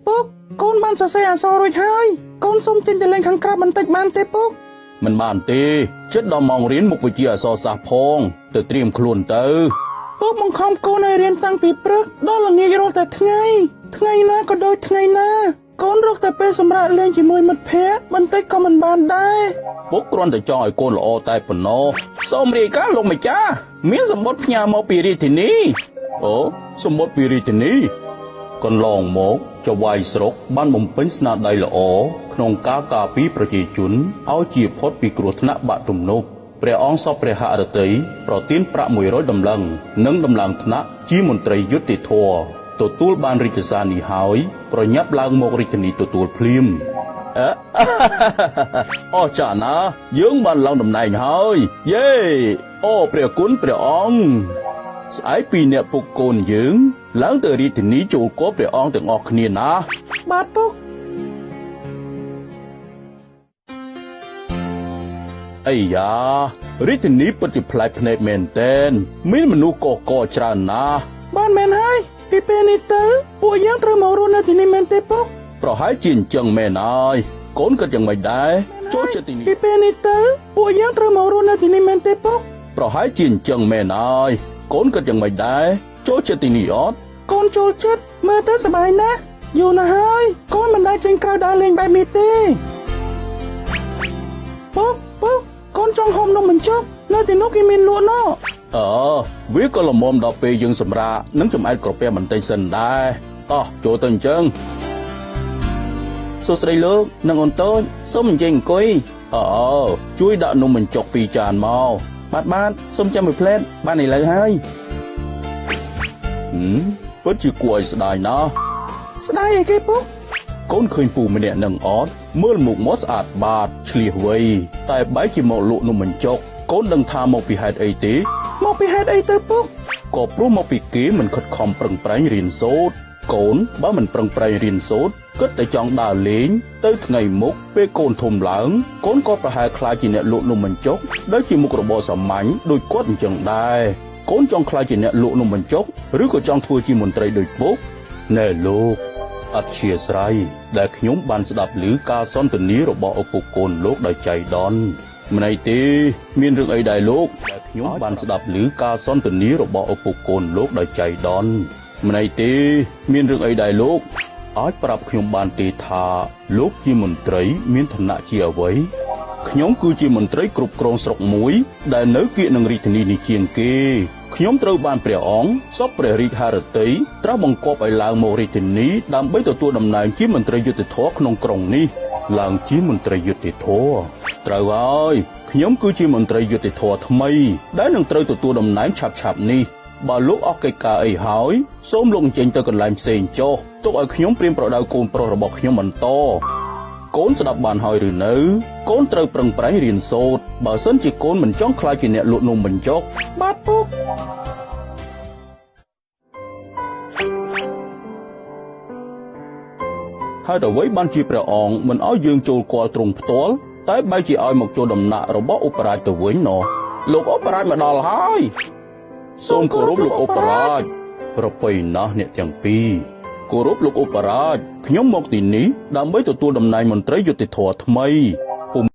ពុកកូនបានសរសេរអក្សររួចហើយកូនសុំចេញទៅលេងខាងក្រៅបន្តិចបានទេពុកមិនបានទេជិតដល់ម៉ោងរៀនមុខវិជ្ជាអក្សរសាស្ត្រផងទៅត្រៀមខ្លួនទៅពុកបង្ខំកូនឲ្យរៀនតាំងពីព្រឹកដល់ល្ងាចរាល់តែថ្ងៃណាក៏ដូចថ្ងៃណាកូនរកតែពេលសម្រាប់លេងជាមួយមិត្តភ័ក្តិបន្តិចក៏មិនបានដែរពុកគ្រាន់តែចង់ឲ្យកូនល្អតែប៉ុណ្ណោះសូមរាយការណ៍លោកម្ចាស់មានសម្បត្តិផ្ញើមកពីរាជធានីអូសម្បត្តិពីរាជធានីកន្លងមកចៅវាយស្រុកបានបំពេញស្នាដៃល្អក្នុងការការពារប្រជាជនឲ្យជៀសផុតពីគ្រោះថ្នាក់បាក់ទំនប់ព្រះអង្គសពព្រះហឫទ័យប្រទានប្រាក់100តម្លឹងនិងដំឡើងថ្នាក់ជាមន្ត្រីយុត្តិធម៌ទទួលបានរាជសារនេះហើយប្រញាប់ឡើងមករាជធានីទទួលភ្លាមអូចាណាយើងបានឡើងតំណែងហើយយេអូព្រះគុណព្រះអង្គស្អែកពីអ្នកពុកកូនយើងឡើងទៅរាជធានីចូលគប់ព្រះអង្គទាំងអស់គ្នាណាបាទពុកអាយ៉ារាជធានីពិតជាប្លែកភ្នែកមែនទែនមានមនុស្សកកច្រើនណាស់បានមែនហើយពីពេលនេះទៅពួកយើងត្រូវមករស់នៅទីនេះមែនទេពុកប្រហែលជាអញ្ចឹងមែនហើយកូនគិតយ៉ាងម៉េចដែរចូលចិត្តទីនេះពីពេលនេះទៅពួកយើងត្រូវមករស់នៅទីនេះមែនទេពុកប្រហែលជាអញ្ចឹងមែនហើយកូនគិតយ៉ាងម៉េចដែរចូលចិត្តទីនេះអត់កូនចូលចិត្តមើលទៅសប្បាយណាស់យូរណាស់ហើយកូនមិនដែលចេញក្រៅដើរលេងបែបនេះទេពុកកូនចង់ហូបនំបញ្ចុកនៅទីនោះគេមានលក់ណោះវាក៏ល្មមដល់ពេលយើងសម្រាកនិងចំអែតក្រពះបន្តិចសិនដែរតោះចូលទៅអញ្ចឹងសួស្តីលោកនិងអូនតូចសូមអញ្ជើញអង្គុយជួយដាក់នំបញ្ចុក2ចានមកបាទសូមចាំមួយផ្លែតបានឥឡូវហើយពិតជាគួរឲ្យស្ដាយណាស់ស្ដាយអីគេពុកកូនឃើញពូម្នាក់នឹងអត់មើលមុខមកស្អាតបាតឆ្លៀសវៃតែបែរជាមកលក់នំបញ្ចុកកូនដឹងថាមកពីហេតុអីទេមកពីហេតុអីទៅពុកក៏ព្រោះមកពីគេមិនខិតខំប្រឹងប្រែងរៀនសូត្រកូនបើមិនប្រឹងប្រែងរៀនសូត្រគិតតែចង់ដើរលេងទៅថ្ងៃមុខពេលកូនធំឡើងកូនក៏ប្រហែលខ្លាចជាអ្នកលក់នំបញ្ចុកដែលជាមុខរបរសាមញ្ញដូចគាត់អញ្ចឹងដែរកូនចង់ខ្លាចជាអ្នកលក់នំបញ្ចុកឬក៏ចង់ធ្វើជាមន្ត្រីដូចពុកណែលោកអធិស្ឋានដែលខ្ញុំបានស្ដាប់ឮការសន្ទនារបស់ឪពុកកូនលោកដោយចៃដន្យម្នៃទេមានរឿងអីដែរលោកដែលខ្ញុំបានស្ដាប់ឮការសន្ទនារបស់ឪពុកកូនលោកដោយចៃដន្យម្នៃទេមានរឿងអីដែរលោកអាចប្រាប់ខ្ញុំបានទេថាលោកជាមន្ត្រីមានឋានៈជាអ្វីខ្ញុំគឺជាមន្ត្រីគ្រប់គ្រងស្រុកមួយដែលនៅគៀកនឹងរាជធានីនេះជាងគេខ្ញុំត្រូវបានព្រះអង្គសពព្រះរាជហឫទ័យត្រាស់បង្គាប់ឲ្យឡើងមករាជធានីដើម្បីទទួលតំណែងជាមន្ត្រីយុត្តិធម៌ក្នុងក្រុងនេះឡើងជាមន្ត្រីយុត្តិធម៌ត្រូវហើយខ្ញុំគឺជាមន្ត្រីយុត្តិធម៌ថ្មីដែលនឹងត្រូវទទួលតំណែងឆាប់នេះបើលោកអស់កិច្ចការអីហើយសូមលោកអញ្ជើញទៅកន្លែងផ្សេងចុះទុកឲ្យខ្ញុំព្រាមប្រដៅកូនប្រុសរបស់ខ្ញុំបន្តកូនស្ដាប់បានហើយឬនៅកូនត្រូវប្រឹងប្រែងរៀនសូត្របើសិនជាកូនមិនចង់ខ្លាចជាអ្នកលក់នំបញ្ចុកបាទពុកហើយអ្វីបានជាព្រះអង្គមិនឲ្យយើងចូលគាល់ទ្រង់ផ្ទាល់តែបែរជាឲ្យមកចូលដំណាក់របស់ឧបរាជទៅវិញណោះលោកឧបរាជមកដល់ហើយសូមគោរពលោកឧបរាជប្រពៃណាស់អ្នកទាំងពីរគោរពលោកឧបរាជខ្ញុំមកទីនេះដើម្បីទទួលតំណែងមន្ត្រីយុត្តិធម៌ថ្មី